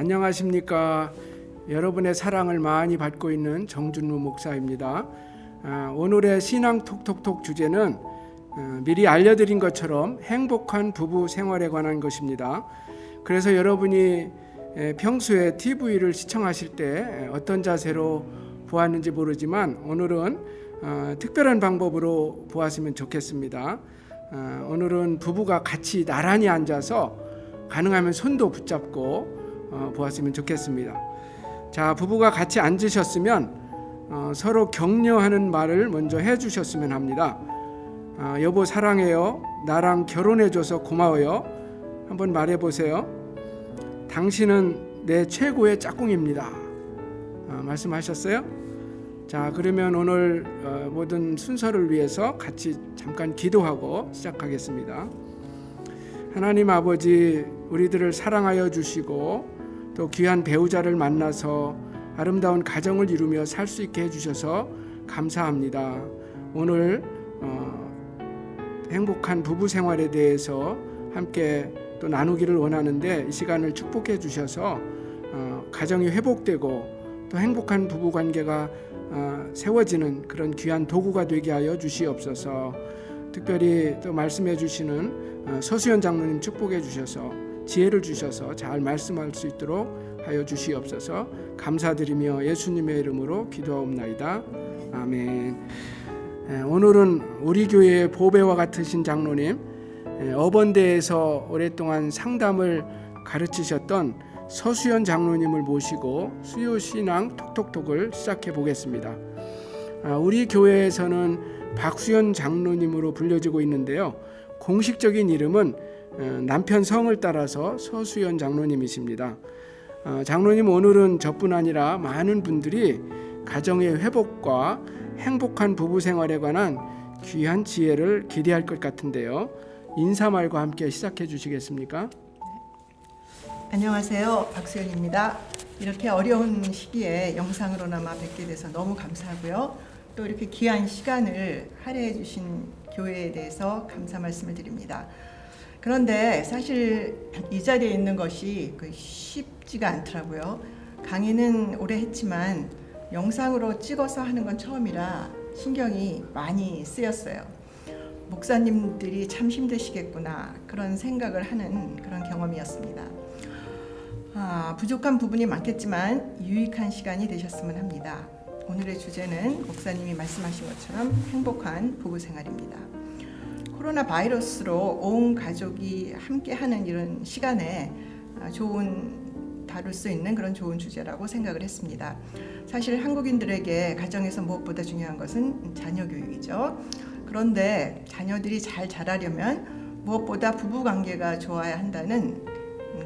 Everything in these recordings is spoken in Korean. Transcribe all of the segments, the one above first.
안녕하십니까. 여러분의 사랑을 많이 받고 있는 정준우 목사입니다. 오늘의 신앙 톡톡톡 주제는 미리 알려드린 것처럼 행복한 부부 생활에 관한 것입니다. 그래서 여러분이 평소에 TV를 시청하실 때 어떤 자세로 보았는지 모르지만 오늘은 특별한 방법으로 보았으면 좋겠습니다. 오늘은 부부가 같이 나란히 앉아서 가능하면 손도 붙잡고 보았으면 좋겠습니다. 자, 부부가 같이 앉으셨으면 서로 격려하는 말을 먼저 해주셨으면 합니다. 여보 사랑해요. 나랑 결혼해줘서 고마워요. 한번 말해보세요. 당신은 내 최고의 짝꿍입니다. 말씀하셨어요? 자, 그러면 오늘 모든 순서를 위해서 같이 잠깐 기도하고 시작하겠습니다. 하나님 아버지, 우리들을 사랑하여 주시고 또 귀한 배우자를 만나서 아름다운 가정을 이루며 살 수 있게 해주셔서 감사합니다. 오늘 행복한 부부 생활에 대해서 함께 또 나누기를 원하는데 이 시간을 축복해 주셔서 가정이 회복되고 또 행복한 부부 관계가 세워지는 그런 귀한 도구가 되게 하여 주시옵소서. 특별히 또 말씀해 주시는 서수연 장로님 축복해 주셔서 지혜를 주셔서 잘 말씀할 수 있도록 하여 주시옵소서. 감사드리며 예수님의 이름으로 기도하옵나이다. 아멘. 오늘은 우리 교회의 보배와 같으신 장로님, 어번대에서 오랫동안 상담을 가르치셨던 서수연 장로님을 모시고 수요신앙 톡톡톡을 시작해 보겠습니다. 우리 교회에서는 박수연 장로님으로 불려지고 있는데요. 공식적인 이름은 남편 성을 따라서 서수연 장로님이십니다. 장로님, 오늘은 저뿐 아니라 많은 분들이 가정의 회복과 행복한 부부 생활에 관한 귀한 지혜를 기대할 것 같은데요. 인사말과 함께 시작해 주시겠습니까? 안녕하세요. 박수연입니다. 이렇게 어려운 시기에 영상으로나마 뵙게 돼서 너무 감사하고요. 또 이렇게 귀한 시간을 할애해 주신 교회에 대해서 감사 말씀을 드립니다. 그런데 사실 이 자리에 있는 것이 쉽지가 않더라고요. 강의는 오래 했지만 영상으로 찍어서 하는 건 처음이라 신경이 많이 쓰였어요. 목사님들이 참 힘드시겠구나 그런 생각을 하는 그런 경험이었습니다. 부족한 부분이 많겠지만 유익한 시간이 되셨으면 합니다. 오늘의 주제는 목사님이 말씀하신 것처럼 행복한 부부 생활입니다. 코로나 바이러스로 온 가족이 함께하는 이런 시간에 다룰 수 있는 그런 좋은 주제라고 생각을 했습니다. 사실 한국인들에게 가정에서 무엇보다 중요한 것은 자녀 교육이죠. 그런데 자녀들이 잘 자라려면 무엇보다 부부 관계가 좋아야 한다는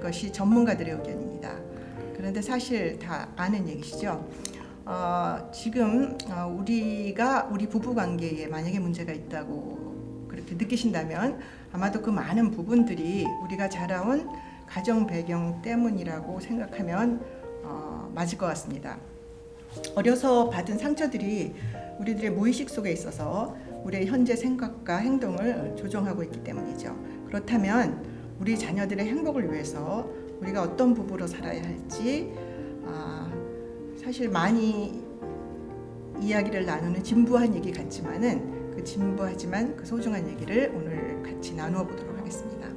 것이 전문가들의 의견입니다. 그런데 사실 다 아는 얘기시죠. 지금 우리 부부 관계에 만약에 문제가 있다고 그렇게 느끼신다면 아마도 그 많은 부분들이 우리가 자라온 가정 배경 때문이라고 생각하면 맞을 것 같습니다. 어려서 받은 상처들이 우리들의 무의식 속에 있어서 우리의 현재 생각과 행동을 조종하고 있기 때문이죠. 그렇다면 우리 자녀들의 행복을 위해서 우리가 어떤 부부로 살아야 할지 사실 많이 이야기를 나누는 진부한 얘기 같지만은 그 진부하지만 그 소중한 얘기를 오늘 같이 나누어 보도록 하겠습니다.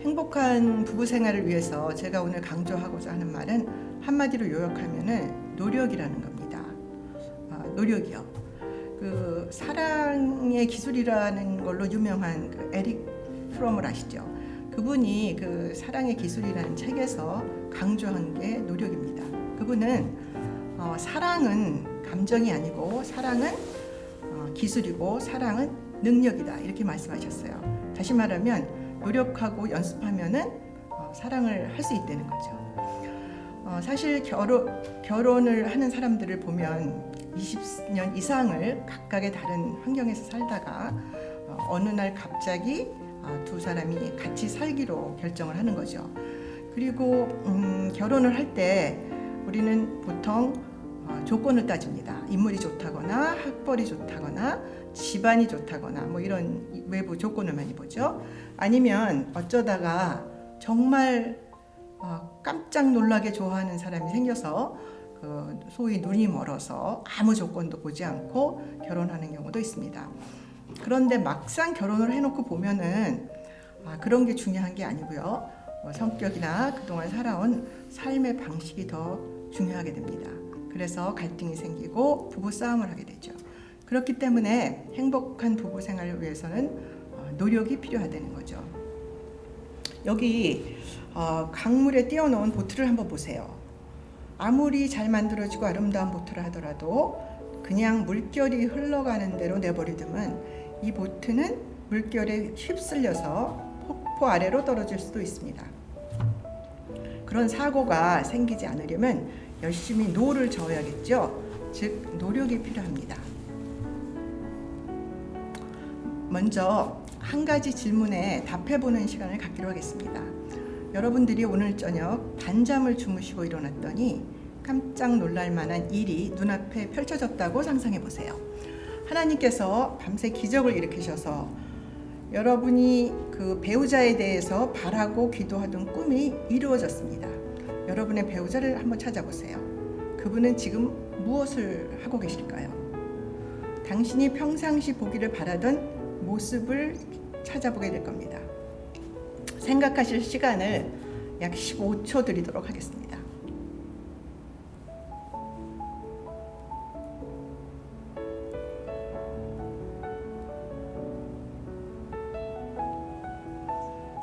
행복한 부부 생활을 위해서 제가 오늘 강조하고자 하는 말은 한마디로 요약하면은 노력이라는 겁니다. 노력이요. 그 사랑의 기술이라는 걸로 유명한 그 에릭 프롬을 아시죠? 그분이 그 사랑의 기술이라는 책에서 강조한 게 노력입니다. 그분은 사랑은 감정이 아니고 사랑은 기술이고 사랑은 능력이다 이렇게 말씀하셨어요. 다시 말하면 노력하고 연습하면은 사랑을 할 수 있다는 거죠. 사실 결혼을 하는 사람들을 보면 20년 이상을 각각의 다른 환경에서 살다가 어느 날 갑자기 두 사람이 같이 살기로 결정을 하는 거죠. 그리고 결혼을 할 때 우리는 보통 조건을 따집니다. 인물이 좋다거나 학벌이 좋다거나 집안이 좋다거나 뭐 이런 외부 조건을 많이 보죠. 아니면 어쩌다가 정말 깜짝 놀라게 좋아하는 사람이 생겨서 소위 눈이 멀어서 아무 조건도 보지 않고 결혼하는 경우도 있습니다. 그런데 막상 결혼을 해놓고 보면은 그런 게 중요한 게 아니고요. 성격이나 그동안 살아온 삶의 방식이 더 중요하게 됩니다. 그래서 갈등이 생기고 부부 싸움을 하게 되죠. 그렇기 때문에 행복한 부부 생활을 위해서는 노력이 필요하다는 거죠. 여기 강물에 띄워놓은 보트를 한번 보세요. 아무리 잘 만들어지고 아름다운 보트를 하더라도 그냥 물결이 흘러가는 대로 내버려두면 이 보트는 물결에 휩쓸려서 폭포 아래로 떨어질 수도 있습니다. 그런 사고가 생기지 않으려면 열심히 노를 저어야겠죠. 즉 노력이 필요합니다. 먼저 한 가지 질문에 답해보는 시간을 갖기로 하겠습니다. 여러분들이 오늘 저녁 단잠을 주무시고 일어났더니 깜짝 놀랄 만한 일이 눈앞에 펼쳐졌다고 상상해 보세요. 하나님께서 밤새 기적을 일으키셔서 여러분이 그 배우자에 대해서 바라고 기도하던 꿈이 이루어졌습니다. 여러분의 배우자를 한번 찾아보세요. 그분은 지금 무엇을 하고 계실까요? 당신이 평상시 보기를 바라던 모습을 찾아보게 될 겁니다. 생각하실 시간을 약 15초 드리도록 하겠습니다.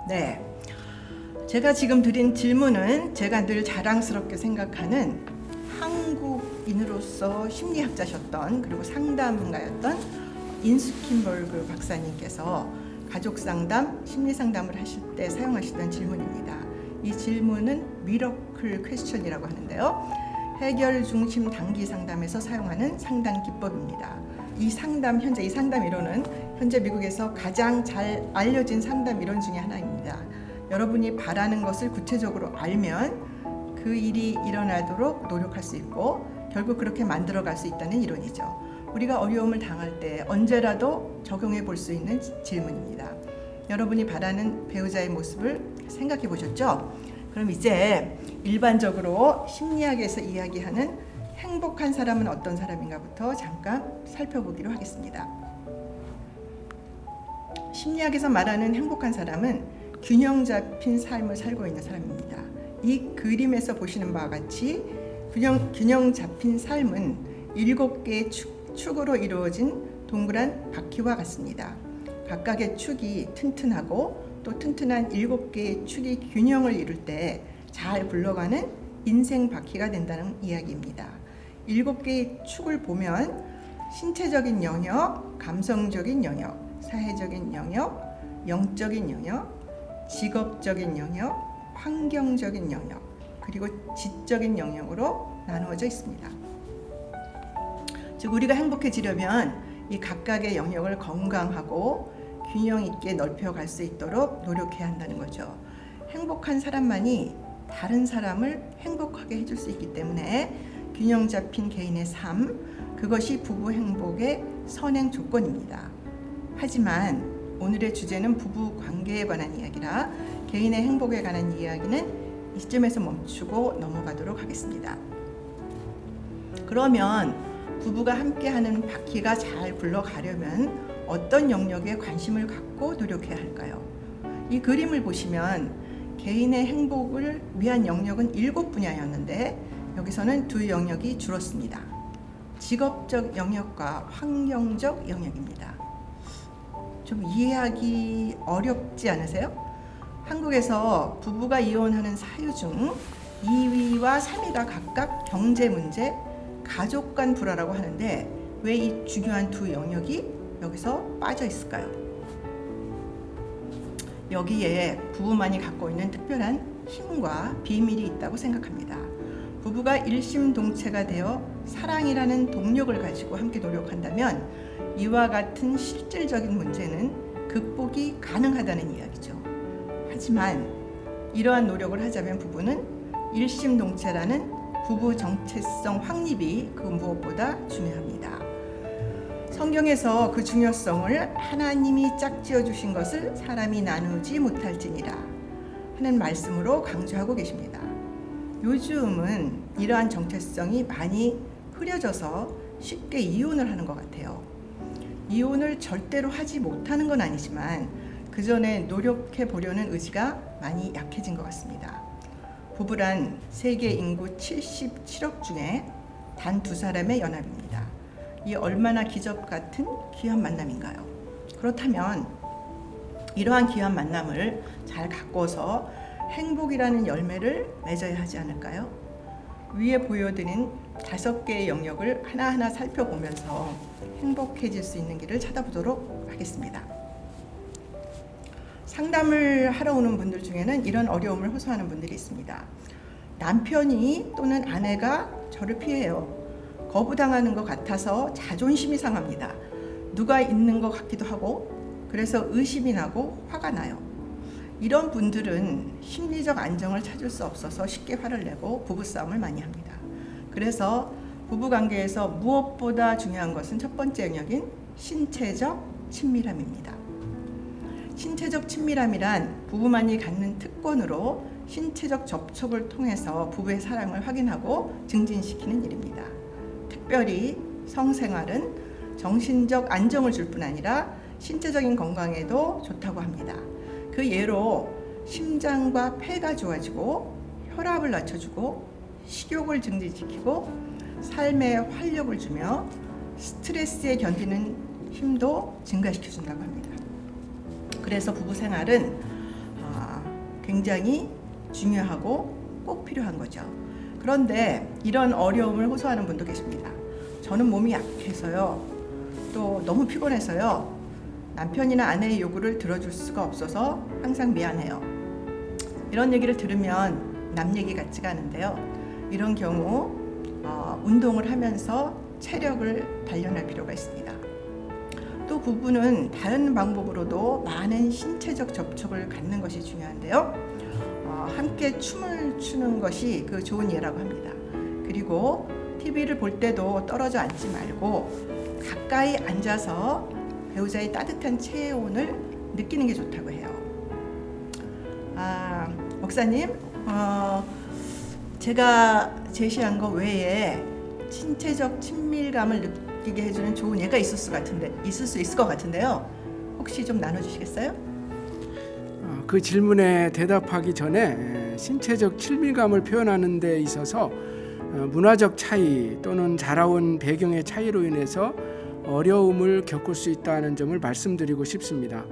네, 제가 지금 드린 질문은 제가 늘 자랑스럽게 생각하는 한국인으로서 심리학자셨던 그리고 상담가였던 인스킨버그 박사님께서 가족 상담, 심리 상담을 하실 때 사용하시던 질문입니다. 이 질문은 미러클 퀘스천이라고 하는데요. 해결 중심 단기 상담에서 사용하는 상담 기법입니다. 이 상담 이론은 현재 미국에서 가장 잘 알려진 상담 이론 중에 하나입니다. 여러분이 바라는 것을 구체적으로 알면 그 일이 일어나도록 노력할 수 있고 결국 그렇게 만들어갈 수 있다는 이론이죠. 우리가 어려움을 당할 때 언제라도 적용해 볼 수 있는 질문입니다. 여러분이 바라는 배우자의 모습을 생각해 보셨죠? 그럼 이제 일반적으로 심리학에서 이야기하는 행복한 사람은 어떤 사람인가부터 잠깐 살펴보기로 하겠습니다. 심리학에서 말하는 행복한 사람은 균형 잡힌 삶을 살고 있는 사람입니다. 이 그림에서 보시는 바와 같이 균형 잡힌 삶은 7개의 축으로 이루어진 동그란 바퀴와 같습니다. 각각의 축이 튼튼하고 또 튼튼한 7개의 축이 균형을 이룰 때 잘 굴러가는 인생 바퀴가 된다는 이야기입니다. 7개의 축을 보면 신체적인 영역, 감성적인 영역, 사회적인 영역, 영적인 영역, 직업적인 영역, 환경적인 영역, 그리고 지적인 영역으로 나누어져 있습니다. 즉 우리가 행복해지려면 이 각각의 영역을 건강하고 균형 있게 넓혀갈 수 있도록 노력해야 한다는 거죠. 행복한 사람만이 다른 사람을 행복하게 해줄 수 있기 때문에 균형 잡힌 개인의 삶, 그것이 부부 행복의 선행 조건입니다. 하지만 오늘의 주제는 부부 관계에 관한 이야기라 개인의 행복에 관한 이야기는 이쯤에서 멈추고 넘어가도록 하겠습니다. 그러면 부부가 함께하는 바퀴가 잘 굴러가려면 어떤 영역에 관심을 갖고 노력해야 할까요? 이 그림을 보시면 개인의 행복을 위한 영역은 7분야였는데 여기서는 2 영역이 줄었습니다. 직업적 영역과 환경적 영역입니다. 좀 이해하기 어렵지 않으세요? 한국에서 부부가 이혼하는 사유 중 2위와 3위가 각각 경제 문제, 가족 간 불화라고 하는데 왜 이 중요한 2 영역이 여기서 빠져 있을까요? 여기에 부부만이 갖고 있는 특별한 힘과 비밀이 있다고 생각합니다. 부부가 일심동체가 되어 사랑이라는 동력을 가지고 함께 노력한다면 이와 같은 실질적인 문제는 극복이 가능하다는 이야기죠. 하지만 이러한 노력을 하자면 부부는 일심동체라는 부부 정체성 확립이 그 무엇보다 중요합니다. 성경에서 그 중요성을 하나님이 짝지어 주신 것을 사람이 나누지 못할지니라. 하는 말씀으로 강조하고 계십니다. 요즘은 이러한 정체성이 많이 흐려져서 쉽게 이혼을 하는 것 같아요. 이혼을 절대로 하지 못하는 건 아니지만 그 전에 노력해 보려는 의지가 많이 약해진 것 같습니다. 부부란 세계 인구 77억 중에 단 2사람의 연합입니다. 이 얼마나 기적 같은 귀한 만남인가요? 그렇다면 이러한 귀한 만남을 잘 가꿔서 행복이라는 열매를 맺어야 하지 않을까요? 위에 보여드린 5개의 영역을 하나하나 살펴보면서 행복해질 수 있는 길을 찾아보도록 하겠습니다. 상담을 하러 오는 분들 중에는 이런 어려움을 호소하는 분들이 있습니다. 남편이 또는 아내가 저를 피해요. 거부당하는 것 같아서 자존심이 상합니다. 누가 있는 것 같기도 하고 그래서 의심이 나고 화가 나요. 이런 분들은 심리적 안정을 찾을 수 없어서 쉽게 화를 내고 부부싸움을 많이 합니다. 그래서 부부관계에서 무엇보다 중요한 것은 첫 번째 영역인 신체적 친밀함입니다. 신체적 친밀함이란 부부만이 갖는 특권으로 신체적 접촉을 통해서 부부의 사랑을 확인하고 증진시키는 일입니다. 특별히 성생활은 정신적 안정을 줄 뿐 아니라 신체적인 건강에도 좋다고 합니다. 그 예로 심장과 폐가 좋아지고 혈압을 낮춰주고 식욕을 증진시키고 삶에 활력을 주며 스트레스에 견디는 힘도 증가시켜준다고 합니다. 그래서 부부 생활은 굉장히 중요하고 꼭 필요한 거죠. 그런데 이런 어려움을 호소하는 분도 계십니다. 저는 몸이 약해서요. 또 너무 피곤해서요. 남편이나 아내의 요구를 들어줄 수가 없어서 항상 미안해요. 이런 얘기를 들으면 남 얘기 같지가 않은데요. 이런 경우 운동을 하면서 체력을 단련할 필요가 있습니다. 또 부부는 다른 방법으로도 많은 신체적 접촉을 갖는 것이 중요한데요. 함께 춤을 추는 것이 그 좋은 예라고 합니다. 그리고 TV를 볼 때도 떨어져 앉지 말고 가까이 앉아서 배우자의 따뜻한 체온을 느끼는 게 좋다고 해요. 목사님, 제가 제시한 것 외에 신체적 친밀감을 느끼게 해주는 좋은 예가 있을 수 있을 것 같은데요. 혹시 좀 나눠주시겠어요? 그 질문에 대답하기 전에 신체적 친밀감을 표현하는 데 있어서 문화적 차이 또는 자라온 배경의 차이로 인해서 어려움을 겪을 수 있다는 점을 말씀드리고 싶습니다.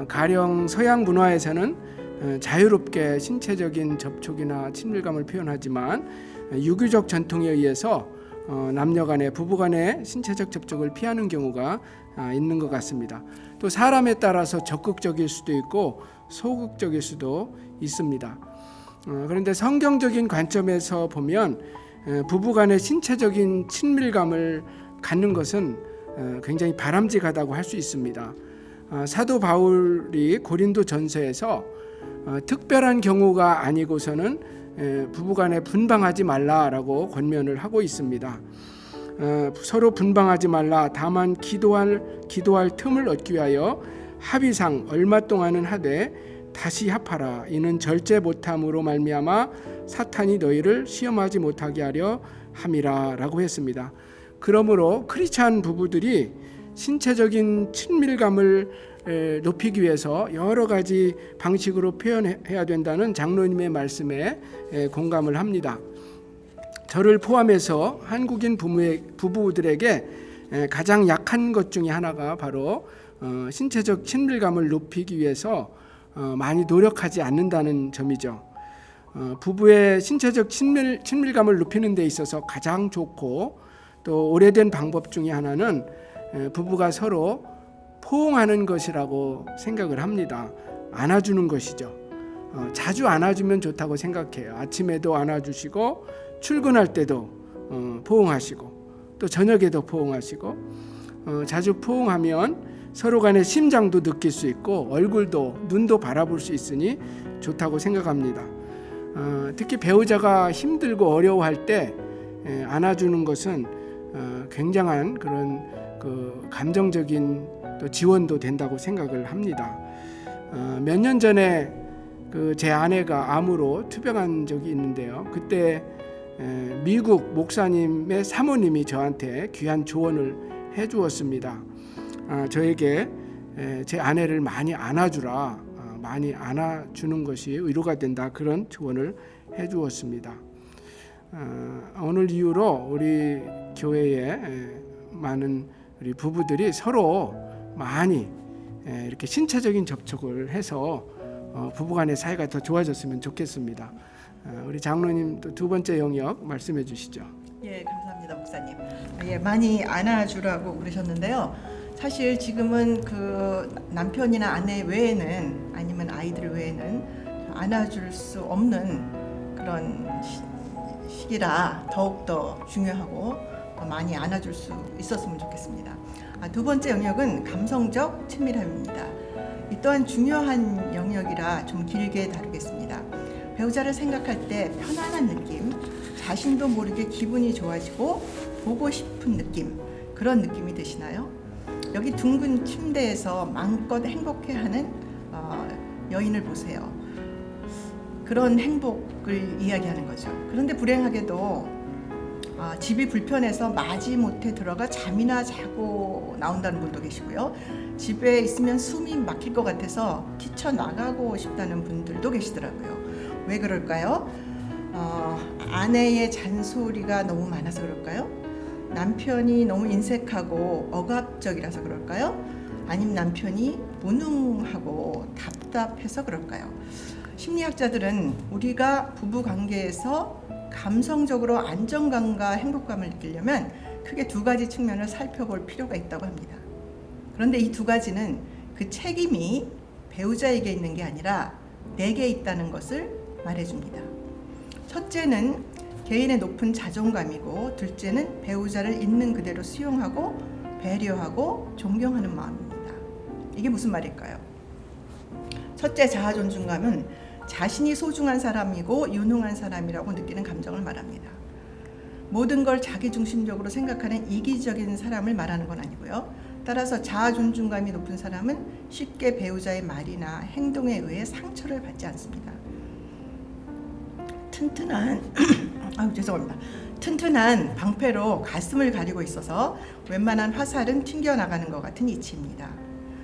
가령 서양 문화에서는 자유롭게 신체적인 접촉이나 친밀감을 표현하지만 유교적 전통에 의해서 남녀 간의 부부 간의 신체적 접촉을 피하는 경우가 있는 것 같습니다. 또 사람에 따라서 적극적일 수도 있고 소극적일 수도 있습니다. 그런데 성경적인 관점에서 보면 부부 간의 신체적인 친밀감을 갖는 것은 굉장히 바람직하다고 할 수 있습니다. 사도 바울이 고린도 전서에서 특별한 경우가 아니고서는 부부간에 분방하지 말라라고 권면을 하고 있습니다. 서로 분방하지 말라. 다만 기도할 틈을 얻기 위하여 합의상 얼마 동안은 하되 다시 합하라. 이는 절제 못함으로 말미암아 사탄이 너희를 시험하지 못하게 하려 함이라라고 했습니다. 그러므로 크리스찬 부부들이 신체적인 친밀감을 높이기 위해서 여러 가지 방식으로 표현해야 된다는 장로님의 말씀에 공감을 합니다. 저를 포함해서 한국인 부부들에게 가장 약한 것 중에 하나가 바로 신체적 친밀감을 높이기 위해서 많이 노력하지 않는다는 점이죠. 부부의 신체적 친밀감을 높이는 데 있어서 가장 좋고 또 오래된 방법 중에 하나는 부부가 서로 포옹하는 것이라고 생각을 합니다. 안아주는 것이죠. 자주 안아주면 좋다고 생각해요. 아침에도 안아주시고 출근할 때도 포옹하시고 또 저녁에도 포옹하시고 자주 포옹하면 서로 간의 심장도 느낄 수 있고 얼굴도 눈도 바라볼 수 있으니 좋다고 생각합니다. 특히 배우자가 힘들고 어려워할 때 안아주는 것은 굉장한 그런 감정적인 또 지원도 된다고 생각을 합니다. 몇 년 전에 제 아내가 암으로 투병한 적이 있는데요. 그때 미국 목사님의 사모님이 저한테 귀한 조언을 해주었습니다. 저에게 제 아내를 많이 안아주라, 많이 안아주는 것이 위로가 된다, 그런 조언을 해주었습니다. 오늘 이후로 우리 교회에 많은 우리 부부들이 서로 많이 이렇게 신체적인 접촉을 해서 부부간의 사이가 더 좋아졌으면 좋겠습니다. 우리 장로님 또 두 번째 영역 말씀해 주시죠. 예, 감사합니다, 목사님. 예, 많이 안아주라고 그러셨는데요. 사실 지금은 그 남편이나 아내 외에는, 아니면 아이들 외에는 안아줄 수 없는 그런 시기라 더욱더 중요하고 더 많이 안아줄 수 있었으면 좋겠습니다. 두 번째 영역은 감성적 친밀함입니다. 이 또한 중요한 영역이라 좀 길게 다루겠습니다. 배우자를 생각할 때 편안한 느낌, 자신도 모르게 기분이 좋아지고 보고 싶은 느낌, 그런 느낌이 드시나요? 여기 둥근 침대에서 마음껏 행복해하는 여인을 보세요. 그런 행복을 이야기하는 거죠. 그런데 불행하게도 집이 불편해서 마지못해 들어가 잠이나 자고 나온다는 분도 계시고요. 집에 있으면 숨이 막힐 것 같아서 뛰쳐나가고 싶다는 분들도 계시더라고요. 왜 그럴까요? 아내의 잔소리가 너무 많아서 그럴까요? 남편이 너무 인색하고 억압적이라서 그럴까요? 아니면 남편이 무능하고 답답해서 그럴까요? 심리학자들은 우리가 부부 관계에서 감성적으로 안정감과 행복감을 느끼려면 크게 두 가지 측면을 살펴볼 필요가 있다고 합니다. 그런데 이 두 가지는 그 책임이 배우자에게 있는 게 아니라 내게 있다는 것을 말해줍니다. 첫째는 개인의 높은 자존감이고, 둘째는 배우자를 있는 그대로 수용하고 배려하고 존경하는 마음입니다. 이게 무슨 말일까요? 첫째, 자아 존중감은 자신이 소중한 사람이고 유능한 사람이라고 느끼는 감정을 말합니다. 모든 걸 자기중심적으로 생각하는 이기적인 사람을 말하는 건 아니고요. 따라서 자아 존중감이 높은 사람은 쉽게 배우자의 말이나 행동에 의해 상처를 받지 않습니다. 튼튼한 방패로 가슴을 가리고 있어서 웬만한 화살은 튕겨나가는 것 같은 이치입니다.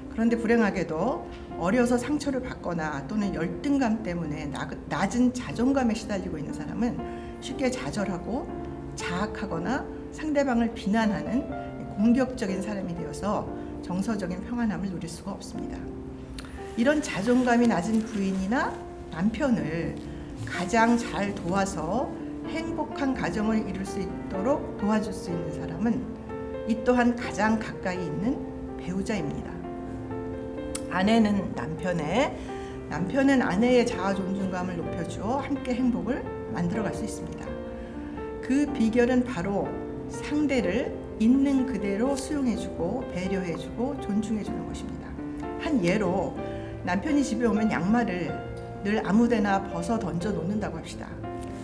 그런데 불행하게도 어려서 상처를 받거나 또는 열등감 때문에 낮은 자존감에 시달리고 있는 사람은 쉽게 좌절하고 자학하거나 상대방을 비난하는 공격적인 사람이 되어서 정서적인 평안함을 누릴 수가 없습니다. 이런 자존감이 낮은 부인이나 남편을 가장 잘 도와서 행복한 가정을 이룰 수 있도록 도와줄 수 있는 사람은 이 또한 가장 가까이 있는 배우자입니다. 아내는 남편은 아내의 자아 존중감을 높여주어 함께 행복을 만들어갈 수 있습니다. 그 비결은 바로 상대를 있는 그대로 수용해주고 배려해주고 존중해주는 것입니다. 한 예로 남편이 집에 오면 양말을 늘 아무데나 벗어 던져 놓는다고 합시다.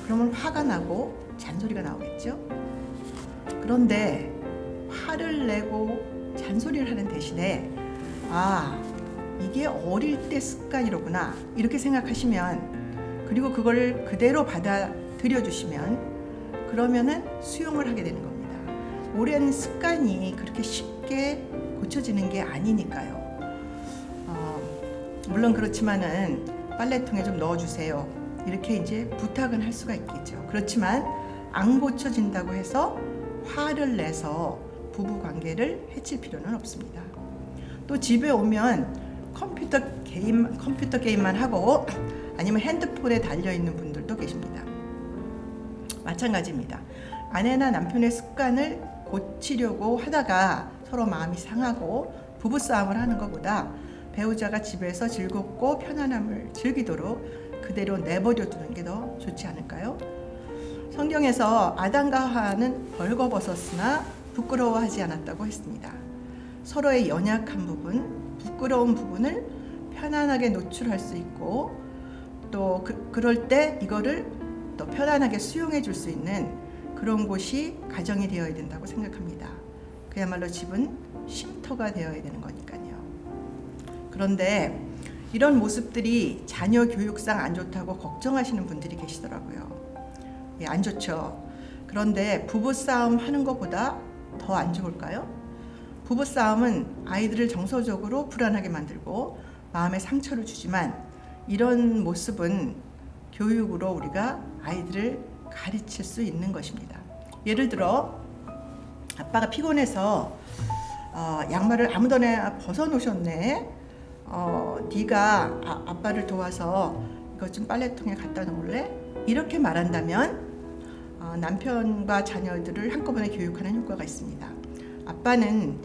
그러면 화가 나고 잔소리가 나오겠죠? 그런데 화를 내고 잔소리를 하는 대신에 이게 어릴 때 습관이로구나 이렇게 생각하시면, 그리고 그걸 그대로 받아들여 주시면, 그러면은 수용을 하게 되는 겁니다. 오랜 습관이 그렇게 쉽게 고쳐지는 게 아니니까요. 물론 그렇지만은 빨래통에 좀 넣어주세요 이렇게 이제 부탁은 할 수가 있겠죠. 그렇지만 안 고쳐진다고 해서 화를 내서 부부 관계를 해칠 필요는 없습니다. 또 집에 오면 컴퓨터 게임만 하고 아니면 핸드폰에 달려있는 분들도 계십니다. 마찬가지입니다. 아내나 남편의 습관을 고치려고 하다가 서로 마음이 상하고 부부싸움을 하는 것보다 배우자가 집에서 즐겁고 편안함을 즐기도록 그대로 내버려 두는 게 더 좋지 않을까요? 성경에서 아담과 하와는 벌거벗었으나 부끄러워하지 않았다고 했습니다. 서로의 연약한 부분, 부끄러운 부분을 편안하게 노출할 수 있고, 또 그럴 때 이거를 또 편안하게 수용해 줄 수 있는 그런 곳이 가정이 되어야 된다고 생각합니다. 그야말로 집은 쉼터가 되어야 되는 거니까요. 그런데 이런 모습들이 자녀 교육상 안 좋다고 걱정하시는 분들이 계시더라고요. 예, 안 좋죠. 그런데 부부싸움 하는 것보다 더 안 좋을까요? 부부싸움은 아이들을 정서적으로 불안하게 만들고 마음에 상처를 주지만 이런 모습은 교육으로 우리가 아이들을 가르칠 수 있는 것입니다. 예를 들어 아빠가 피곤해서 양말을 아무데나 벗어놓으셨네. 네가 아빠를 도와서 이거 좀 빨래통에 갖다 놓을래? 이렇게 말한다면 남편과 자녀들을 한꺼번에 교육하는 효과가 있습니다. 아빠는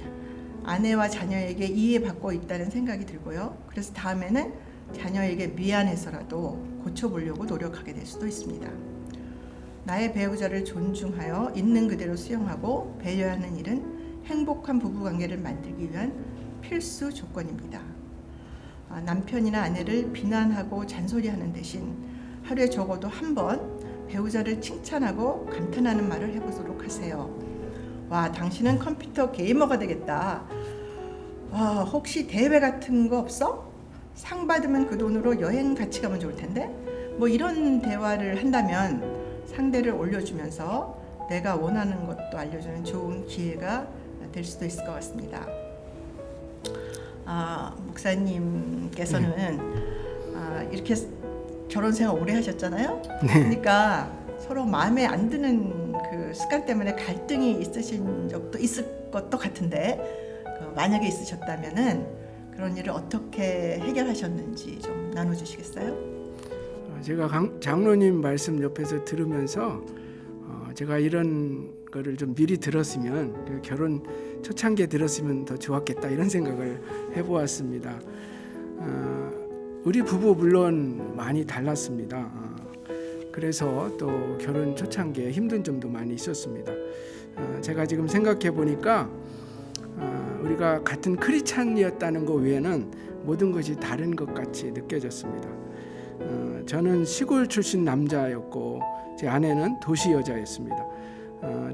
아내와 자녀에게 이해받고 있다는 생각이 들고요. 그래서 다음에는 자녀에게 미안해서라도 고쳐보려고 노력하게 될 수도 있습니다. 나의 배우자를 존중하여 있는 그대로 수용하고 배려하는 일은 행복한 부부관계를 만들기 위한 필수 조건입니다. 남편이나 아내를 비난하고 잔소리하는 대신 하루에 적어도 한 번 배우자를 칭찬하고 감탄하는 말을 해보도록 하세요. 와, 당신은 컴퓨터 게이머가 되겠다. 혹시 대회 같은 거 없어? 상 받으면 그 돈으로 여행 같이 가면 좋을 텐데? 뭐 이런 대화를 한다면 상대를 올려주면서 내가 원하는 것도 알려주는 좋은 기회가 될 수도 있을 것 같습니다. 목사님께서는 이렇게 결혼 생활 오래 하셨잖아요. 그러니까 서로 마음에 안 드는 그 습관 때문에 갈등이 있으신 적도 있을 것도 같은데 만약에 있으셨다면은 그런 일을 어떻게 해결하셨는지 좀 나눠주시겠어요? 제가 장로님 말씀 옆에서 들으면서 제가 이런 거를 좀 미리 들었으면 결혼 초창기에 들었으면 더 좋았겠다 이런 생각을 해보았습니다. 우리 부부 물론 많이 달랐습니다. 그래서 또 결혼 초창기에 힘든 점도 많이 있었습니다. 제가 지금 생각해 보니까 우리가 같은 크리스찬이었다는 것 외에는 모든 것이 다른 것 같이 느껴졌습니다. 저는 시골 출신 남자였고 제 아내는 도시 여자였습니다.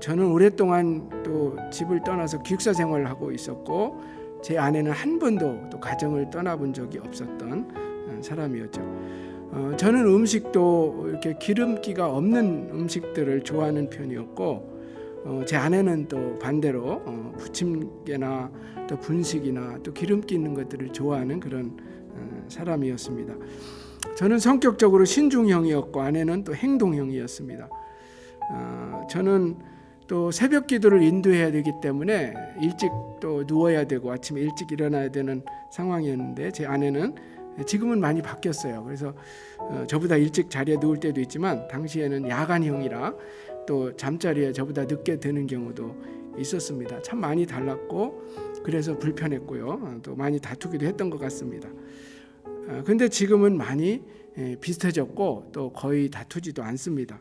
저는 오랫동안 또 집을 떠나서 기숙사 생활을 하고 있었고 제 아내는 한 번도 또 가정을 떠나본 적이 없었던 사람이었죠. 저는 음식도 이렇게 기름기가 없는 음식들을 좋아하는 편이었고 제 아내는 또 반대로 부침개나 또 분식이나 또 기름기 있는 것들을 좋아하는 그런 사람이었습니다. 저는 성격적으로 신중형이었고 아내는 또 행동형이었습니다. 저는 또 새벽 기도를 인도해야 되기 때문에 일찍 또 누워야 되고 아침에 일찍 일어나야 되는 상황이었는데 제 아내는 지금은 많이 바뀌었어요. 그래서 저보다 일찍 자리에 누울 때도 있지만 당시에는 야간형이라 또 잠자리에 저보다 늦게 드는 경우도 있었습니다. 참 많이 달랐고 그래서 불편했고요. 또 많이 다투기도 했던 것 같습니다. 근데 지금은 많이 비슷해졌고 또 거의 다투지도 않습니다.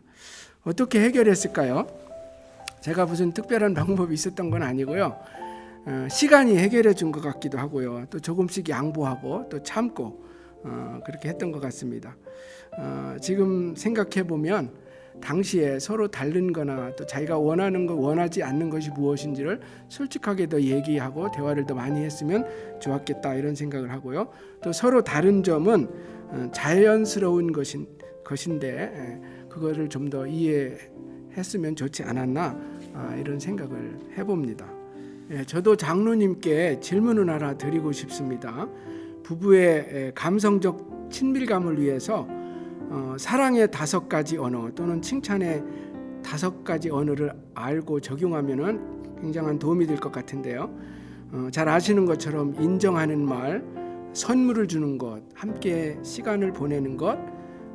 어떻게 해결했을까요? 제가 무슨 특별한 방법이 있었던 건 아니고요. 시간이 해결해 준 것 같기도 하고요. 또 조금씩 양보하고 또 참고 그렇게 했던 것 같습니다. 지금 생각해 보면 당시에 서로 다른 거나 또 자기가 원하는 거 원하지 않는 것이 무엇인지를 솔직하게 더 얘기하고 대화를 더 많이 했으면 좋았겠다 이런 생각을 하고요. 또 서로 다른 점은 자연스러운 것인데 그거를 좀 더 이해했으면 좋지 않았나 이런 생각을 해봅니다. 저도 장로님께 질문을 하나 드리고 싶습니다. 부부의 감성적 친밀감을 위해서 사랑의 5가지 언어 또는 칭찬의 5가지 언어를 알고 적용하면 굉장한 도움이 될 것 같은데요. 잘 아시는 것처럼 인정하는 말, 선물을 주는 것, 함께 시간을 보내는 것,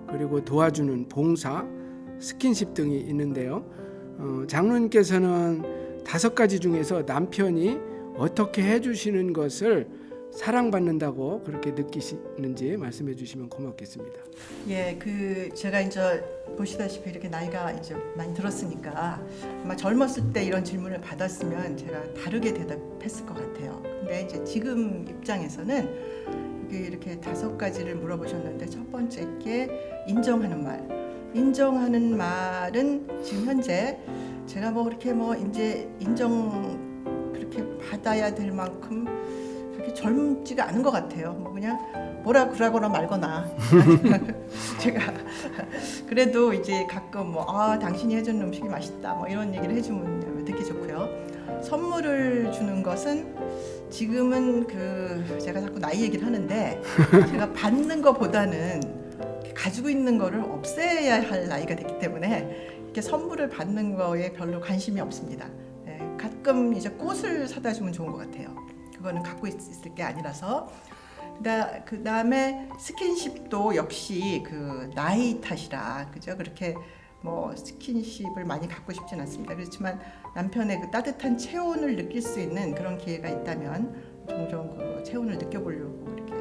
그리고 도와주는 봉사, 스킨십 등이 있는데요. 장로님께서는 5가지 중에서 남편이 어떻게 해주시는 것을 사랑받는다고 그렇게 느끼시는지 말씀해 주시면 고맙겠습니다. 예, 제가 이제 보시다시피 이렇게 나이가 이제 많이 들었으니까 아마 젊었을 때 이런 질문을 받았으면 제가 다르게 대답했을 것 같아요. 근데 이제 지금 입장에서는 이렇게 5가지를 물어보셨는데 첫 번째 게 인정하는 말. 인정하는 말은 지금 현재 제가 이제 인정 그렇게 받아야 될 만큼 그렇게 젊지가 않은 것 같아요. 뭐 그냥 뭐라 그러거나 말거나 제가 그래도 이제 가끔 뭐 당신이 해준 음식이 맛있다 뭐 이런 얘기를 해주면 듣기 좋고요. 선물을 주는 것은 지금은 제가 자꾸 나이 얘기를 하는데 제가 받는 것보다는 가지고 있는 거를 없애야 할 나이가 됐기 때문에 이렇게 선물을 받는 거에 별로 관심이 없습니다. 가끔 이제 꽃을 사다 주면 좋은 것 같아요. 그거는 갖고 있을 게 아니라서. 그 다음에 스킨십도 역시 나이 탓이라 그죠? 그렇게 뭐 스킨십을 많이 갖고 싶진 않습니다. 그렇지만 남편의 따뜻한 체온을 느낄 수 있는 그런 기회가 있다면 종종 체온을 느껴보려고 이렇게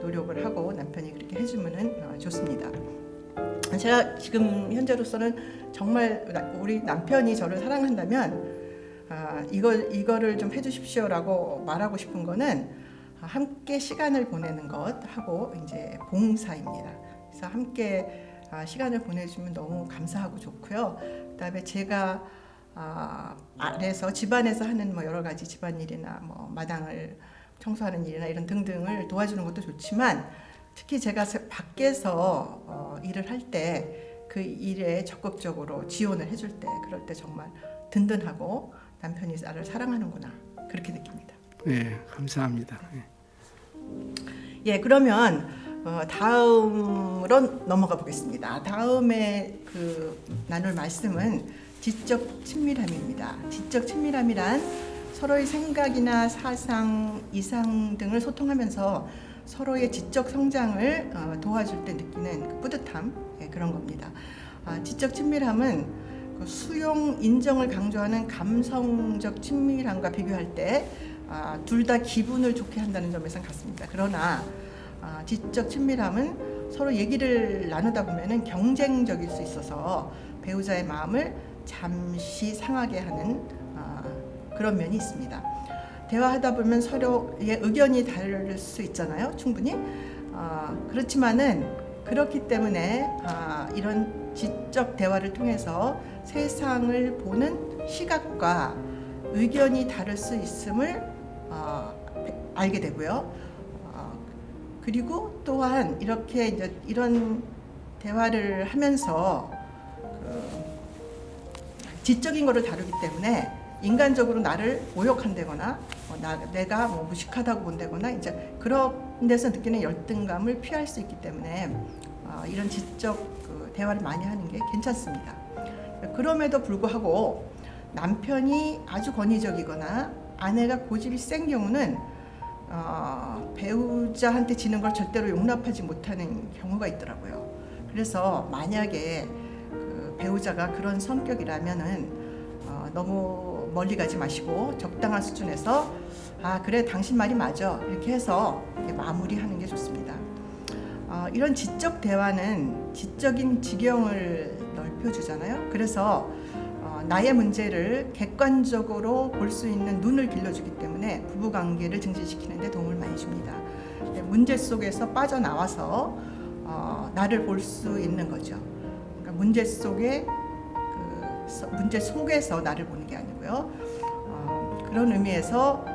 노력을 하고 남편이 그렇게 해주면은 좋습니다. 제가 지금 현재로서는 정말 우리 남편이 저를 사랑한다면 이거를 좀 해주십시오라고 말하고 싶은 거는 함께 시간을 보내는 것하고 이제 봉사입니다. 그래서 함께 시간을 보내주면 너무 감사하고 좋고요. 그다음에 제가 아래서 집안에서 하는 뭐 여러 가지 집안일이나 뭐 마당을 청소하는 일이나 이런 등등을 도와주는 것도 좋지만 특히 제가 밖에서 일을 할 때 그 일에 적극적으로 지원을 해줄 때 그럴 때 정말 든든하고 남편이 나를 사랑하는구나 그렇게 느낍니다. 네, 감사합니다. 예, 그러면 다음으로 넘어가 보겠습니다. 다음에 나눌 말씀은 지적 친밀함입니다. 지적 친밀함이란 서로의 생각이나 사상, 이상 등을 소통하면서 서로의 지적 성장을 도와줄 때 느끼는 뿌듯함, 그런 겁니다. 지적 친밀함은 수용, 인정을 강조하는 감성적 친밀함과 비교할 때 둘 다 기분을 좋게 한다는 점에선 같습니다. 그러나 지적 친밀함은 서로 얘기를 나누다 보면은 경쟁적일 수 있어서 배우자의 마음을 잠시 상하게 하는 그런 면이 있습니다. 대화하다 보면 서로의 의견이 다를 수 있잖아요. 충분히. 그렇지만은 그렇기 때문에 이런 지적 대화를 통해서 세상을 보는 시각과 의견이 다를 수 있음을 알게 되고요. 그리고 또한 이렇게 이제 이런 대화를 하면서 지적인 거를 다루기 때문에 인간적으로 나를 모욕한다거나 내가 뭐 무식하다고 본다거나 이제 그런 데서 느끼는 열등감을 피할 수 있기 때문에 이런 지적 대화를 많이 하는 게 괜찮습니다. 그럼에도 불구하고 남편이 아주 권위적이거나 아내가 고집이 센 경우는 배우자한테 지는 걸 절대로 용납하지 못하는 경우가 있더라고요. 그래서 만약에 배우자가 그런 성격이라면은 너무 멀리 가지 마시고 적당한 수준에서 그래 당신 말이 맞아 이렇게 해서 마무리하는 게 좋습니다. 이런 지적 대화는 지적인 지경을 넓혀주잖아요. 그래서 나의 문제를 객관적으로 볼 수 있는 눈을 길러주기 때문에 부부관계를 증진시키는 데 도움을 많이 줍니다. 문제 속에서 빠져나와서 나를 볼 수 있는 거죠. 그러니까 문제 속에서 나를 보는 게 아니고요. 그런 의미에서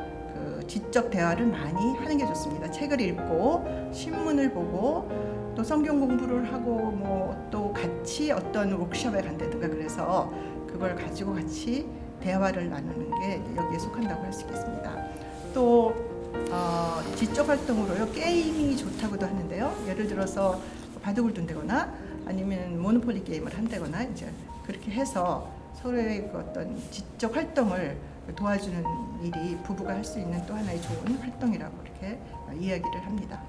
지적 대화를 많이 하는 게 좋습니다. 책을 읽고 신문을 보고 또 성경 공부를 하고 뭐 또 같이 어떤 워크숍에 간다든가 그래서 그걸 가지고 같이 대화를 나누는 게 여기에 속한다고 할 수 있겠습니다. 또 지적 활동으로요 게임이 좋다고도 하는데요. 예를 들어서 바둑을 둔다거나 아니면 모노폴리 게임을 한다거나 이제 그렇게 해서 서로의 어떤 지적 활동을 도와주는 일이 부부가 할 수 있는 또 하나의 좋은 활동이라고 이렇게 이야기를 합니다.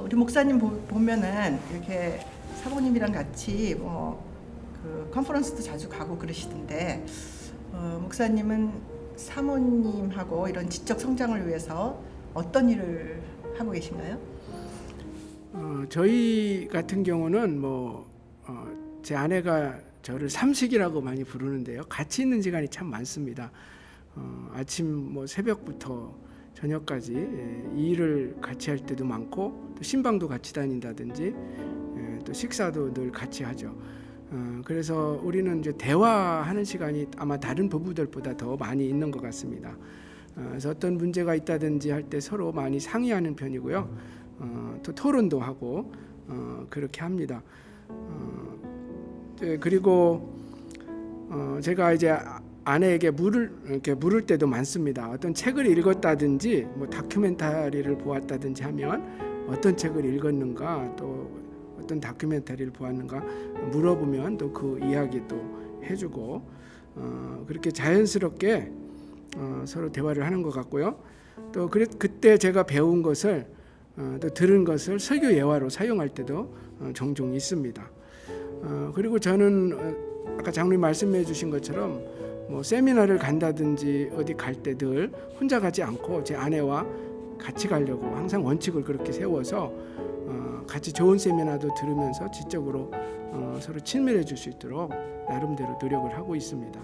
우리 목사님 보면은 이렇게 사모님이랑 같이 컨퍼런스도 자주 가고 그러시던데 목사님은 사모님하고 이런 지적 성장을 위해서 어떤 일을 하고 계신가요? 저희 같은 경우는 제 아내가 저를 삼식이라고 많이 부르는데요. 같이 있는 시간이 참 많습니다. 아침 새벽부터 저녁까지 일을 같이 할 때도 많고 또 신방도 같이 다닌다든지 또 식사도 늘 같이 하죠. 그래서 우리는 이제 대화하는 시간이 아마 다른 부부들보다 더 많이 있는 것 같습니다. 그래서 어떤 문제가 있다든지 할 때 서로 많이 상의하는 편이고요. 또 토론도 하고 그렇게 합니다. 그리고 제가 이제 아내에게 물을 때도 많습니다. 어떤 책을 읽었다든지 뭐 다큐멘터리를 보았다든지 하면 어떤 책을 읽었는가 또 어떤 다큐멘터리를 보았는가 물어보면 또 그 이야기도 해주고 그렇게 자연스럽게 서로 대화를 하는 것 같고요. 또 그때 제가 배운 것을 또 들은 것을 설교 예화로 사용할 때도 종종 있습니다. 그리고 저는 아까 장로님 말씀해 주신 것처럼 뭐 세미나를 간다든지 어디 갈 때 늘 혼자 가지 않고 제 아내와 같이 가려고 항상 원칙을 그렇게 세워서 같이 좋은 세미나도 들으면서 지적으로 서로 친밀해질 수 있도록 나름대로 노력을 하고 있습니다.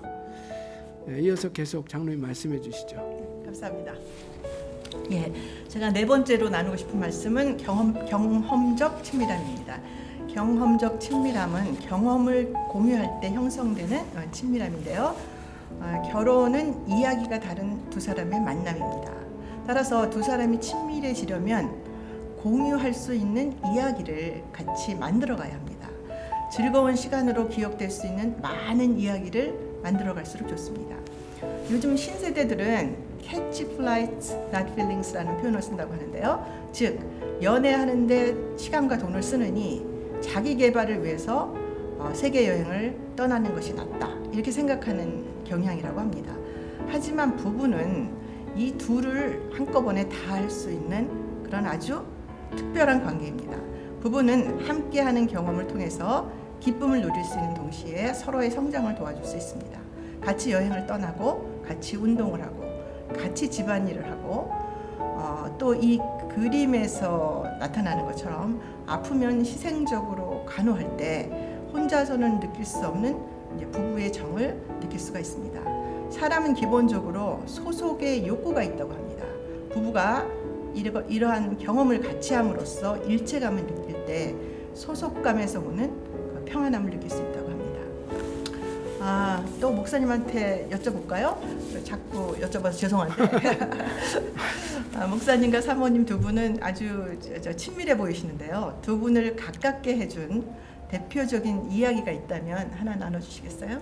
이어서 계속 장로님 말씀해 주시죠. 감사합니다. 예, 제가 네 번째로 나누고 싶은 말씀은 경험적 친밀함입니다. 경험적 친밀함은 경험을 공유할 때 형성되는 친밀함인데요. 결혼은 이야기가 다른 두 사람의 만남입니다. 따라서 두 사람이 친밀해지려면 공유할 수 있는 이야기를 같이 만들어 가야 합니다. 즐거운 시간으로 기억될 수 있는 많은 이야기를 만들어 갈수록 좋습니다. 요즘 신세대들은 catch flights, not feelings라는 표현을 쓴다고 하는데요. 즉, 연애하는데 시간과 돈을 쓰느니 자기 개발을 위해서 세계 여행을 떠나는 것이 낫다. 이렇게 생각하는 경향이라고 합니다. 하지만 부부는 이 둘을 한꺼번에 다 할 수 있는 그런 아주 특별한 관계입니다. 부부는 함께하는 경험을 통해서 기쁨을 누릴 수 있는 동시에 서로의 성장을 도와줄 수 있습니다. 같이 여행을 떠나고 같이 운동을 하고 같이 집안일을 하고 또 이 그림에서 나타나는 것처럼 아프면 희생적으로 간호할 때 혼자서는 느낄 수 없는 부부의 정을 느낄 수가 있습니다. 사람은 기본적으로 소속의 욕구가 있다고 합니다. 부부가 이러한 경험을 같이 함으로써 일체감을 느낄 때 소속감에서 오는 그 평안함을 느낄 수 있다고 합니다. 또 목사님한테 여쭤볼까요? 자꾸 여쭤봐서 죄송한데 목사님과 사모님 두 분은 아주 친밀해 보이시는데요. 두 분을 가깝게 해준 대표적인 이야기가 있다면 하나 나눠주시겠어요?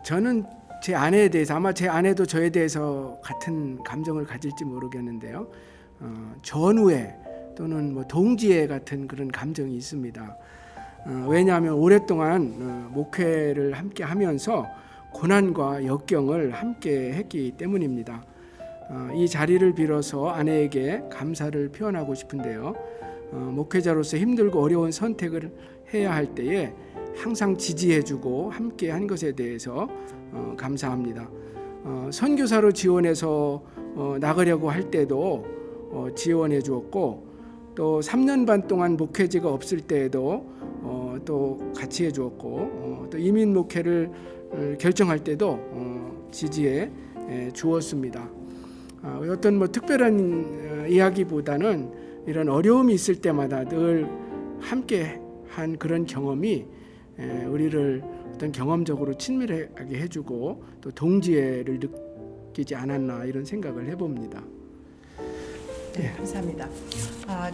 저는 제 아내에 대해서 아마 제 아내도 저에 대해서 같은 감정을 가질지 모르겠는데요. 전우애 또는 뭐 동지애 같은 그런 감정이 있습니다. 왜냐하면 오랫동안 목회를 함께 하면서 고난과 역경을 함께 했기 때문입니다. 이 자리를 빌어서 아내에게 감사를 표현하고 싶은데요. 목회자로서 힘들고 어려운 선택을 해야 할 때에 항상 지지해주고 함께 한 것에 대해서 감사합니다. 선교사로 지원해서 나가려고 할 때도 지원해 주었고 또 3년 반 동안 목회지가 없을 때에도 또 같이 해주었고 또 이민 목회를 결정할 때도 지지해 주었습니다. 어떤 뭐 특별한 이야기보다는 이런 어려움이 있을 때마다 늘 함께 한 그런 경험이 우리를 어떤 경험적으로 친밀하게 해주고 또 동지애를 느끼지 않았나 이런 생각을 해봅니다. 네, 감사합니다.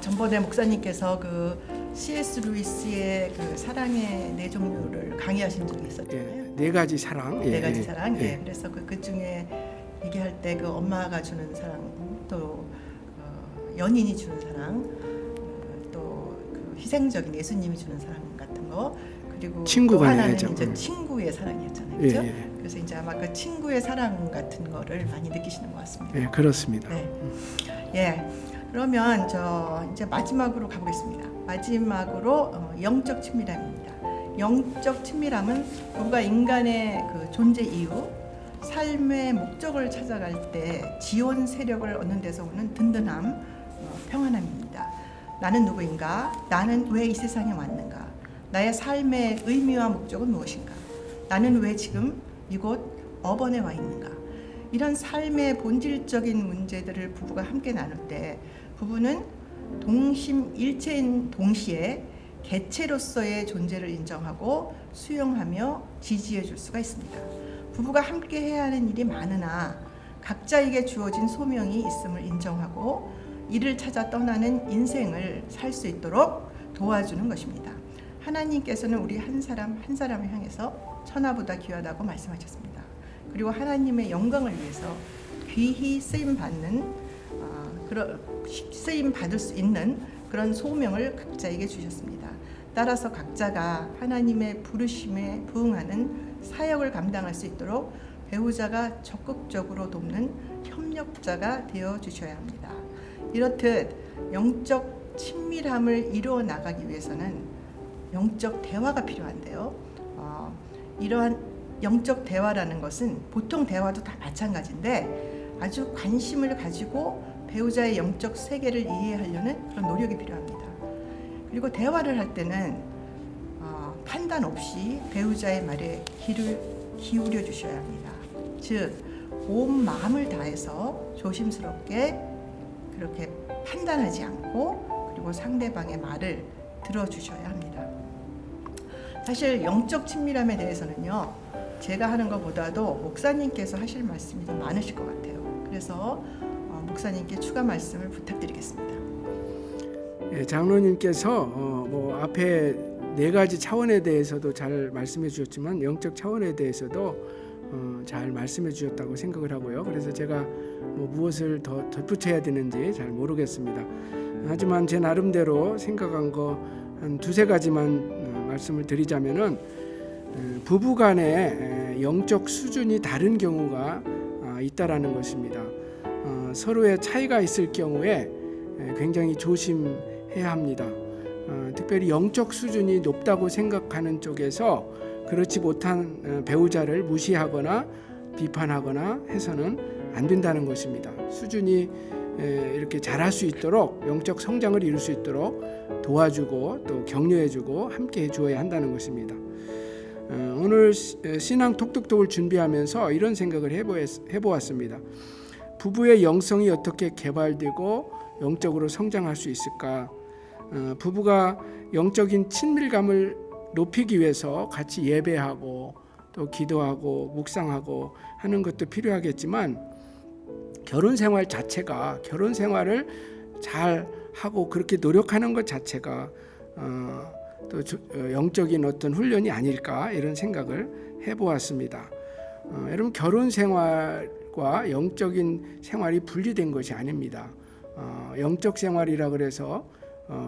전번에 목사님께서 그 C.S. 루이스의 그 사랑의 네 종류를 강의하신 적이 있었잖아요. 네 가지 사랑. 네 가지 사랑. 그래서 그 중에 얘기할 때 그 엄마가 주는 사랑, 또 연인이 주는 사랑, 또 그 희생적인 예수님이 주는 사랑 같은 거, 그리고 친구 또 하나는 간의 이제 친구의 사랑이었잖아요, 그렇죠? 그래서 이제 아마 그 친구의 사랑 같은 거를 많이 느끼시는 것 같습니다. 네, 그렇습니다. 예, 그러면 이제 마지막으로 가보겠습니다. 마지막으로 영적 친밀함입니다. 영적 친밀함은 부부가 인간의 그 존재 이유, 삶의 목적을 찾아갈 때 지원 세력을 얻는 데서 오는 든든함, 평안함입니다. 나는 누구인가? 나는 왜 이 세상에 왔는가? 나의 삶의 의미와 목적은 무엇인가? 나는 왜 지금 이곳 업원에 와 있는가? 이런 삶의 본질적인 문제들을 부부가 함께 나눌 때 부부는 동심일체인 동시에 개체로서의 존재를 인정하고 수용하며 지지해 줄 수가 있습니다. 부부가 함께 해야 하는 일이 많으나 각자에게 주어진 소명이 있음을 인정하고 이를 찾아 떠나는 인생을 살 수 있도록 도와주는 것입니다. 하나님께서는 우리 한 사람 한 사람을 향해서 천하보다 귀하다고 말씀하셨습니다. 그리고 하나님의 영광을 위해서 귀히 쓰임 받을 수 있는 그런 소명을 각자에게 주셨습니다. 따라서 각자가 하나님의 부르심에 부응하는 사역을 감당할 수 있도록 배우자가 적극적으로 돕는 협력자가 되어 주셔야 합니다. 이렇듯 영적 친밀함을 이루어 나가기 위해서는 영적 대화가 필요한데요. 이러한 영적 대화라는 것은 보통 대화도 다 마찬가지인데 아주 관심을 가지고 배우자의 영적 세계를 이해하려는 그런 노력이 필요합니다. 그리고 대화를 할 때는 판단 없이 배우자의 말에 귀를 기울여 주셔야 합니다. 즉, 온 마음을 다해서 조심스럽게 그렇게 판단하지 않고 그리고 상대방의 말을 들어주셔야 합니다. 사실 영적 친밀함에 대해서는요, 제가 하는 것보다도 목사님께서 하실 말씀이 좀 많으실 것 같아요. 그래서 목사님께 추가 말씀을 부탁드리겠습니다. 예, 장로님께서 앞에 네 가지 차원에 대해서도 잘 말씀해 주셨지만 영적 차원에 대해서도 잘 말씀해 주셨다고 생각을 하고요. 그래서 제가 무엇을 더 덧붙여야 되는지 잘 모르겠습니다. 하지만 제 나름대로 생각한 거 한 두세 가지만 말씀을 드리자면은 부부 간의 영적 수준이 다른 경우가 있다라는 것입니다. 서로의 차이가 있을 경우에 굉장히 조심해야 합니다. 특별히 영적 수준이 높다고 생각하는 쪽에서 그렇지 못한 배우자를 무시하거나 비판하거나 해서는 안 된다는 것입니다. 수준이 이렇게 잘할 수 있도록 영적 성장을 이룰 수 있도록 도와주고 또 격려해주고 함께 해주어야 한다는 것입니다. 오늘 신앙 톡톡톡을 준비하면서 이런 생각을 해보았습니다. 부부의 영성이 어떻게 개발되고 영적으로 성장할 수 있을까? 부부가 영적인 친밀감을 높이기 위해서 같이 예배하고 또 기도하고 묵상하고 하는 것도 필요하겠지만 결혼 생활 자체가 결혼 생활을 잘 하고 그렇게 노력하는 것 자체가 또 영적인 어떤 훈련이 아닐까 이런 생각을 해보았습니다. 여러분 결혼 생활과 영적인 생활이 분리된 것이 아닙니다. 영적 생활이라 그래서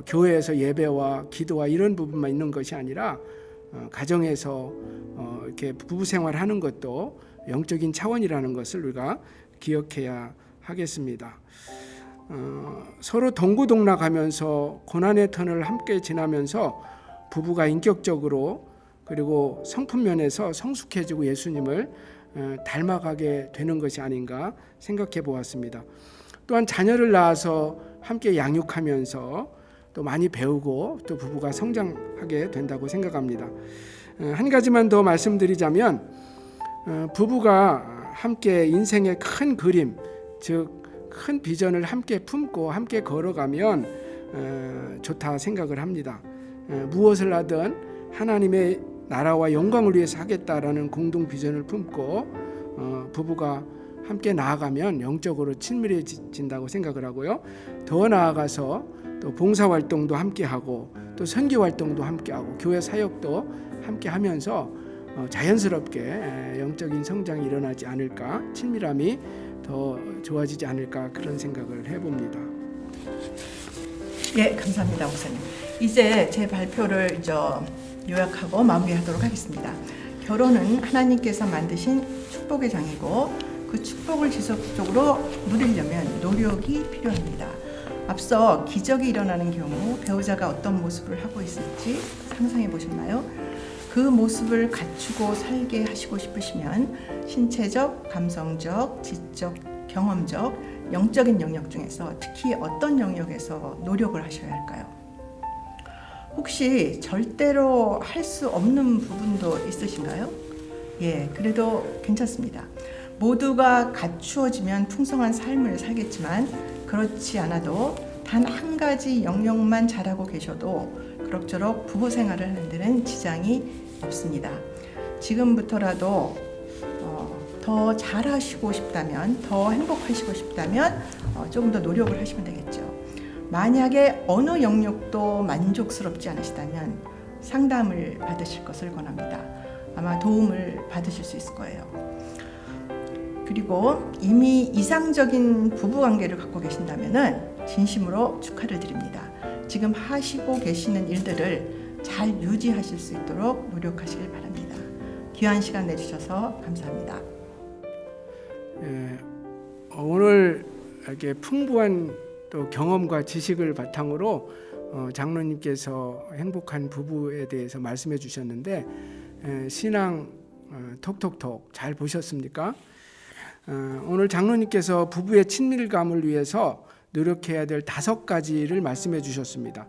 교회에서 예배와 기도와 이런 부분만 있는 것이 아니라 가정에서 이렇게 부부 생활하는 것도 영적인 차원이라는 것을 우리가 기억해야 하겠습니다. 서로 동고동락하면서 고난의 터널을 함께 지나면서 부부가 인격적으로 그리고 성품 면에서 성숙해지고 예수님을 닮아가게 되는 것이 아닌가 생각해 보았습니다. 또한 자녀를 낳아서 함께 양육하면서 또 많이 배우고 또 부부가 성장하게 된다고 생각합니다. 한 가지만 더 말씀드리자면 부부가 함께 인생의 큰 그림, 즉 큰 비전을 함께 품고 함께 걸어가면 좋다 생각을 합니다. 무엇을 하든 하나님의 나라와 영광을 위해서 하겠다라는 공동 비전을 품고 부부가 함께 나아가면 영적으로 친밀해진다고 생각을 하고요. 더 나아가서 또 봉사활동도 함께하고 또 선교활동도 함께하고 교회 사역도 함께하면서 자연스럽게 영적인 성장이 일어나지 않을까, 친밀함이 더 좋아지지 않을까 그런 생각을 해봅니다. 예, 감사합니다, 목사님. 이제 제 발표를 요약하고 마무리하도록 하겠습니다. 결혼은 하나님께서 만드신 축복의 장이고 그 축복을 지속적으로 누리려면 노력이 필요합니다. 앞서 기적이 일어나는 경우 배우자가 어떤 모습을 하고 있을지 상상해 보셨나요? 그 모습을 갖추고 살게 하시고 싶으시면 신체적, 감성적, 지적, 경험적, 영적인 영역 중에서 특히 어떤 영역에서 노력을 하셔야 할까요? 혹시 절대로 할 수 없는 부분도 있으신가요? 예, 그래도 괜찮습니다. 모두가 갖추어지면 풍성한 삶을 살겠지만 그렇지 않아도 단 한 가지 영역만 잘하고 계셔도 그럭저럭 부부 생활을 하는 데는 지장이 없습니다. 지금부터라도 더 잘하시고 싶다면, 더 행복하시고 싶다면 조금 더 노력을 하시면 되겠죠. 만약에 어느 영역도 만족스럽지 않으시다면 상담을 받으실 것을 권합니다. 아마 도움을 받으실 수 있을 거예요. 그리고 이미 이상적인 부부관계를 갖고 계신다면 진심으로 축하를 드립니다. 지금 하시고 계시는 일들을 잘 유지하실 수 있도록 노력하시길 바랍니다. 귀한 시간 내주셔서 감사합니다. 오늘 이렇게 풍부한 또 경험과 지식을 바탕으로 장로님께서 행복한 부부에 대해서 말씀해 주셨는데 신앙 톡톡톡 잘 보셨습니까? 오늘 장로님께서 부부의 친밀감을 위해서 노력해야 될 5가지를 말씀해 주셨습니다.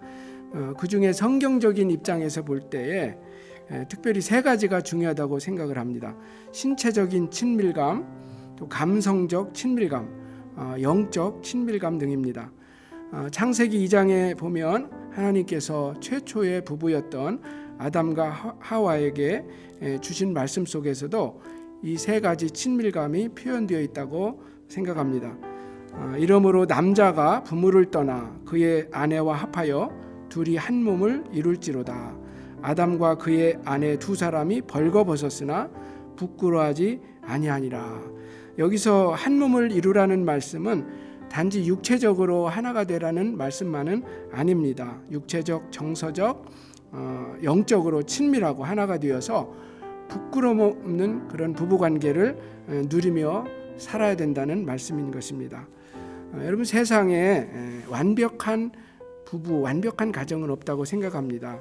그 중에 성경적인 입장에서 볼 때에 특별히 3가지가 중요하다고 생각을 합니다. 신체적인 친밀감, 또 감성적 친밀감, 영적 친밀감 등입니다. 창세기 2장에 보면 하나님께서 최초의 부부였던 아담과 하와에게 주신 말씀 속에서도 이 3가지 친밀감이 표현되어 있다고 생각합니다. 이러므로 남자가 부모를 떠나 그의 아내와 합하여 둘이 한 몸을 이룰지로다. 아담과 그의 아내 2사람이 벌거벗었으나 부끄러워하지 아니하니라. 여기서 한 몸을 이루라는 말씀은 단지 육체적으로 하나가 되라는 말씀만은 아닙니다. 육체적, 정서적, 영적으로 친밀하고 하나가 되어서 부끄러움 없는 그런 부부관계를 누리며 살아야 된다는 말씀인 것입니다. 여러분, 세상에 완벽한 부부, 완벽한 가정은 없다고 생각합니다.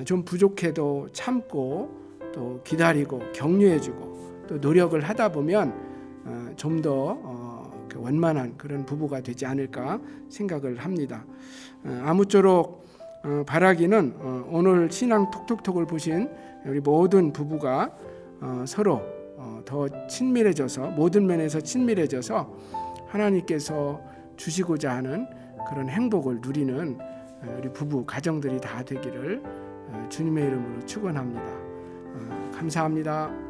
좀 부족해도 참고 또 기다리고 격려해주고 또 노력을 하다 보면 좀 더 원만한 그런 부부가 되지 않을까 생각을 합니다. 아무쪼록 바라기는 오늘 신앙 톡톡톡을 보신 우리 모든 부부가 서로 더 친밀해져서, 모든 면에서 친밀해져서 하나님께서 주시고자 하는 그런 행복을 누리는 우리 부부 가정들이 다 되기를 주님의 이름으로 축원합니다. 감사합니다.